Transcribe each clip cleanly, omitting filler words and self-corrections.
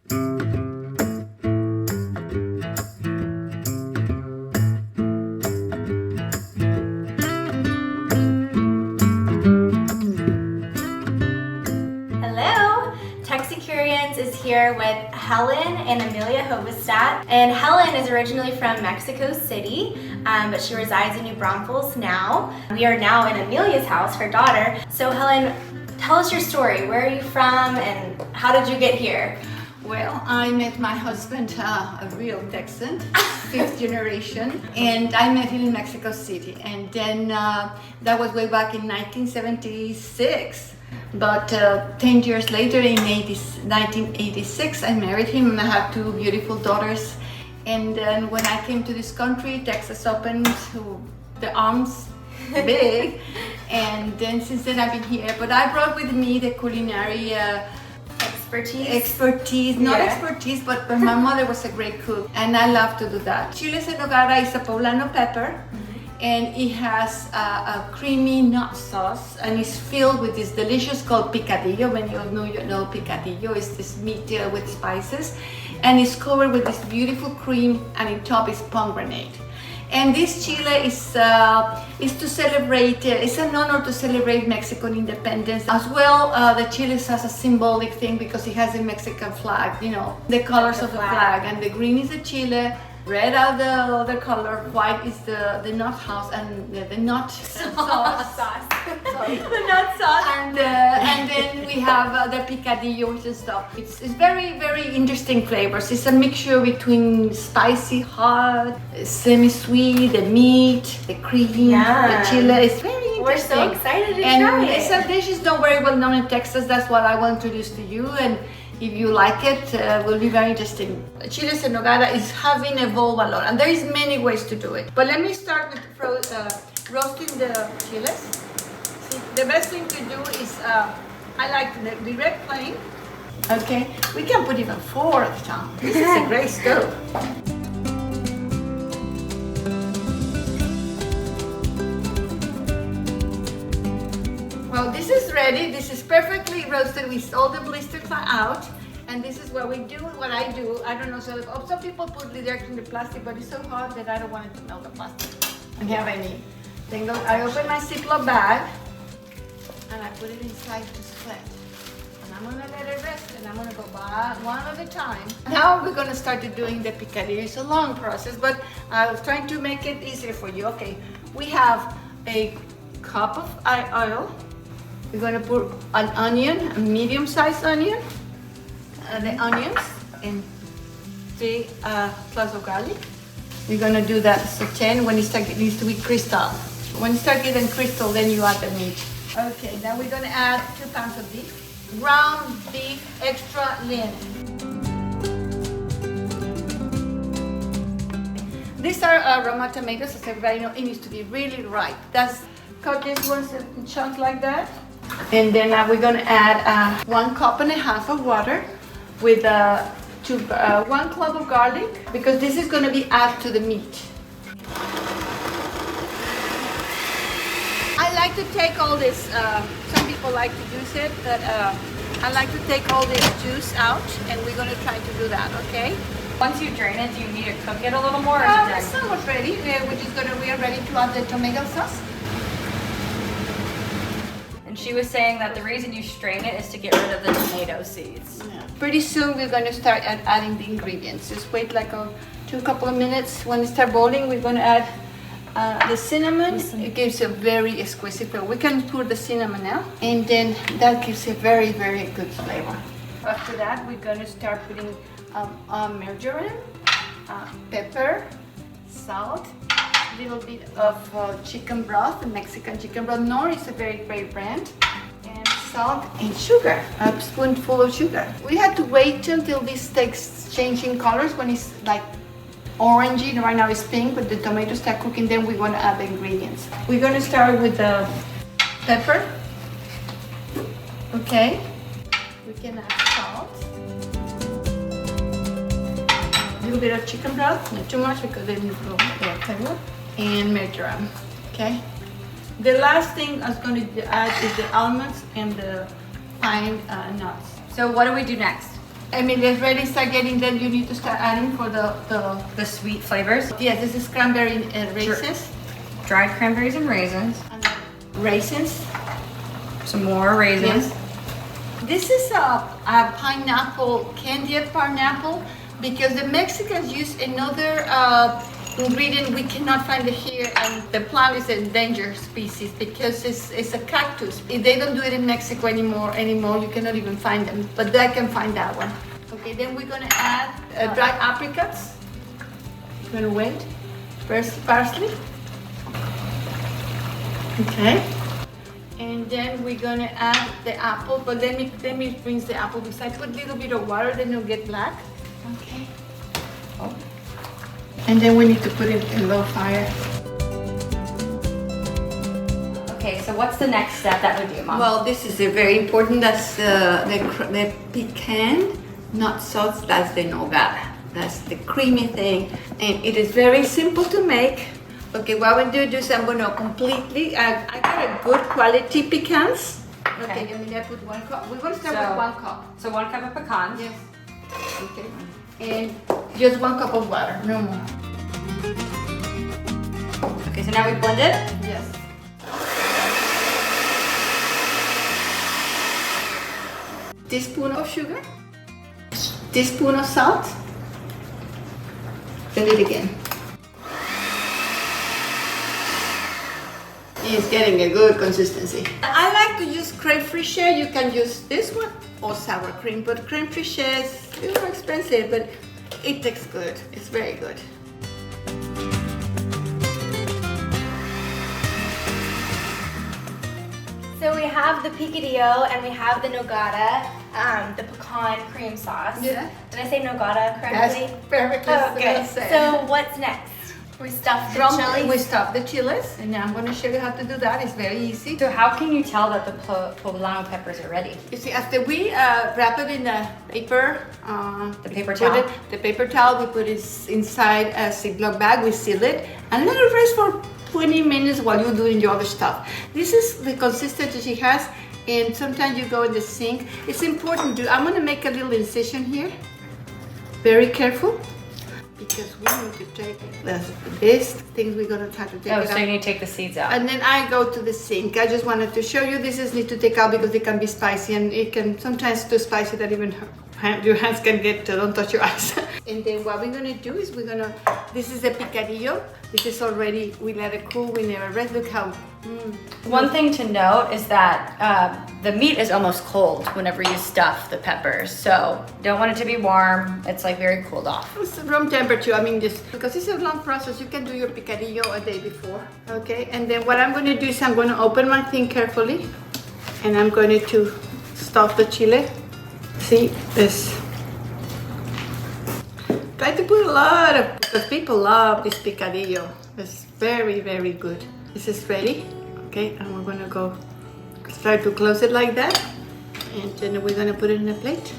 Hello! Texicureans is here with Helen and Amelia Hovestad. And Helen is originally from Mexico City, but she resides in New Braunfels now. We are now in Amelia's house, her daughter. So Helen, tell us your story. Where are you from and how did you get here? Well, I met my husband, a real Texan, fifth generation, and I met him in Mexico City. And then that was way back in 1976. But 10 years later, in 1986, I married him and I have two beautiful daughters. And then when I came to this country, Texas opened the arms big. And then since then I've been here. But I brought with me the culinary expertise, not expertise, but my mother was a great cook and I love to do that. Chiles and Nogada is a poblano pepper. And it has a creamy nut sauce and it's filled with this delicious called picadillo. Many of you know picadillo is this meat with spices, and it's covered with this beautiful cream, and on top is pomegranate. And this chile is to celebrate. It's an honor to celebrate Mexican independence as well. The chile has a symbolic thing because it has a Mexican flag. You know the colors of the flag, and the green is the chile. Red are the other color, white is the nut house and the nut sauce. Sorry. The nut sauce. And then we have the picadillo and stuff. It's very, very interesting flavors. It's a mixture between spicy, hot, semi-sweet, the meat, the cream, the chile. It's very interesting. We're so excited to and try it. It's a dish is not very well known in Texas. That's what I want to introduce to you. And if you like it, will be very interesting. Chiles en Nogada is having evolved a lot, and there is many ways to do it. But let me start with roasting the chiles. See, the best thing to do is, I like the direct flame. Okay, we can put even 4 at a time. This is a great stove. Well, this is ready. This is perfectly roasted with all the blisters are out. And this is what we do, what I do. I don't know, so some people put it direct in the plastic, but it's so hot that I don't want it to melt the plastic. I have any. Then I open my Ziploc bag and I put it inside to sweat. And I'm gonna let it rest and I'm gonna go by one at a time. Now we're gonna start doing the picadillo. It's a long process, but I was trying to make it easier for you. Okay, we have a cup of oil. We're going to put an onion, a medium-sized onion, the onions, and 3 cloves of garlic. We're going to do that saute when it needs to be crystal. When it starts getting crystal, then you add the meat. Okay, now we're going to add 2 pounds of beef, ground beef, extra lean. These are Roma tomatoes, as everybody knows. It needs to be really ripe. Cut these ones in chunks like that. And then we're going to add 1.5 cups of water with 1 clove of garlic, because this is going to be added to the meat. I like to take all this, some people like to juice it, but I like to take all this juice out, and we're going to try to do that, okay? Once you drain it, do you need to cook it a little more? It's almost ready. We are ready to add the tomato sauce. She was saying that the reason you strain it is to get rid of the tomato seeds. Yeah. Pretty soon we're going to start adding the ingredients. Just wait like a couple of minutes. When it starts boiling, we're going to add the cinnamon. It gives a very exquisite flavor. We can put the cinnamon now, and then that gives a very, very good flavor. After that, we're going to start putting margarine, pepper, salt, little bit of chicken broth, Mexican chicken broth. Nor is a very great brand. And salt and sugar, a spoonful of sugar. We have to wait until this takes changing colors. When it's like orangey, right now it's pink, but the tomatoes start cooking, then we're going to add the ingredients. We're going to start with the pepper. Okay. We can add salt. A little bit of chicken broth, not too much because then it will flavor. And margarine, okay? The last thing I was going to add is the almonds and the pine nuts. So what do we do next? I mean, it's ready. Start getting. Then you need to start adding for The sweet flavors. Yes, this is cranberry raisins. Dried cranberries and raisins. And then raisins. Some more raisins. Yes. This is a pineapple, candied pineapple, because the Mexicans use another ingredient we cannot find it here, and the plant is an endangered species because it's a cactus. They don't do it in Mexico anymore. You cannot even find them, but I can find that one. Okay, then we're gonna add dried apricots. We're gonna wait. First parsley. Okay. And then we're gonna add the apple, but let me rinse the apple because I put a little bit of water, then it'll get black. Okay. Oh. And then we need to put it in low fire. Okay, so what's the next step that we do, Mom? Well, this is very important. That's the pecan, not sauce. That's the Nogada. That's the creamy thing, and it is very simple to make. Okay, what I'm going to do is I'm going to completely, I got a good quality pecans. Okay, I mean I put 1 cup. We're going to start with 1 cup. So 1 cup of pecans. Yes. Okay. And just 1 cup of water, no more. Okay, so now we blend it. Yes. Teaspoon of sugar. Teaspoon of salt. Blend it again. It's getting a good consistency. I like to use creme fraiche. You can use this one or sour cream, but creme fraiche is a little more expensive, but it tastes good. It's very good. So we have the picadillo and we have the Nogada, the pecan cream sauce. Yeah. Did I say Nogada correctly? That's perfectly Okay. said. So what's next? We stuff the chilies. We stuff the chiles, and now I'm going to show you how to do that. It's very easy. So how can you tell that the poblano peppers are ready? You see, after we wrap it in a paper, The paper put towel? the paper towel, we put it inside a Ziploc bag, we seal it, and let it rest for 20 minutes while you're doing your other stuff. This is the consistency she has, and sometimes you go in the sink. It's important I'm going to make a little incision here. Very careful. Because we need to take this things we're gonna try to take Oh, it so out. you need to take the seeds out. And then I go to the sink. I just wanted to show you this is need to take out because it can be spicy and it can sometimes too spicy that even your hands can get don't touch your eyes. And then what we're gonna do is this is a picadillo. This is already, we let it cool, we never rest. Look how. One thing to note is that the meat is almost cold whenever you stuff the peppers. So don't want it to be warm. It's like very cooled off. It's room temperature, I mean just because it's a long process, you can do your picadillo a day before. Okay, and then what I'm going to do is I'm going to open my thing carefully and I'm going to stuff the chile. See this. Try to put a lot of, because people love this picadillo. It's very, very good. This is ready. Okay, and we're going to go try to close it like that. And then we're going to put it in a plate.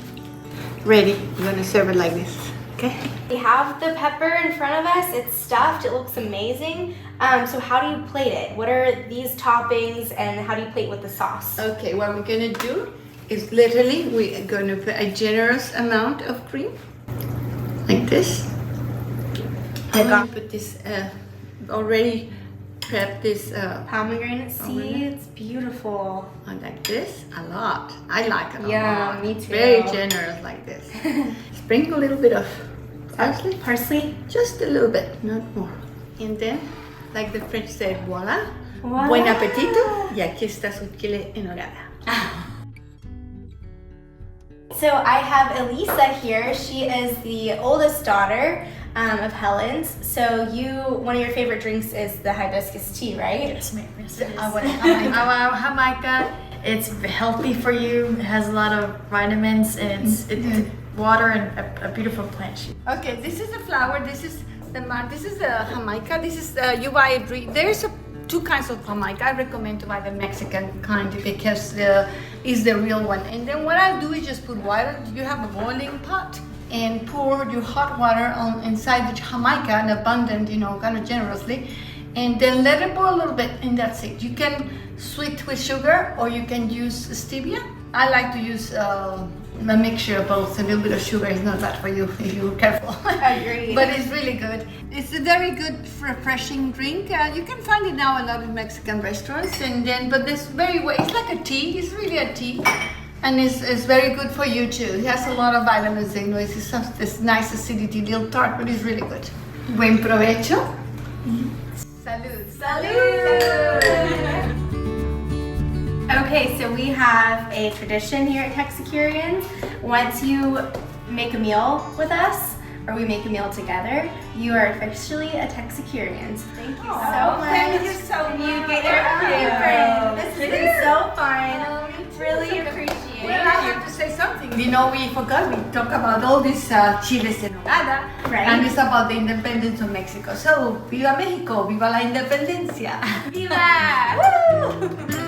Ready. We're going to serve it like this. Okay. We have the pepper in front of us. It's stuffed. It looks amazing. So how do you plate it? What are these toppings and how do you plate with the sauce? Okay, what we're going to do is literally we're going to put a generous amount of cream. Like this. I'm going to put this already prepped this Pomegranate seeds, beautiful. like this a lot. I like it a Yeah, lot. me too. Very generous like this. Sprinkle a little bit of parsley. Parsley? Just a little bit, not more. And then, like the French say, voila. Voila. Buen apetito. Y aquí está su chile en nogada. So I have Elisa here. She is the oldest daughter of Helen's. So one of your favorite drinks is the hibiscus tea, right? Yes, ma'am. Yes, it is. Our Jamaica, it's healthy for you. It has a lot of vitamins and it's water and a beautiful plant. Okay, this is the flour. This is the Jamaica. This is you buy it. There's two kinds of Jamaica. I recommend to buy the Mexican kind because is the real one. And then what I do is just put water. You have a boiling pot and pour your hot water on inside the Jamaica, and abundant, kind of generously, and then let it boil a little bit, and that's it. You can sweet with sugar or you can use stevia. I like to use a mixture of both. A little bit of sugar is not bad for you if you're careful. Agreed. But it's really good. It's a very good, refreshing drink. You can find it now a lot in Mexican restaurants. But it's it's like a tea. It's really a tea. And it's very good for you too. It has a lot of vitamins in it. It's nice acidity, little tart, but it's really good. Buen provecho. Salud. Salud! Okay, so we have a tradition here at Texicureans. Once you make a meal with us, or we make a meal together, you are officially a Texicureans. Thank you so much. Thank you so much. You get your favorite. This has been so fun. Really appreciate Well, I have to say something. You know, we forgot, we talk about all these Chiles de Nogada. Right. And it's about the independence of Mexico. So, viva Mexico, viva la independencia. Viva! Woo!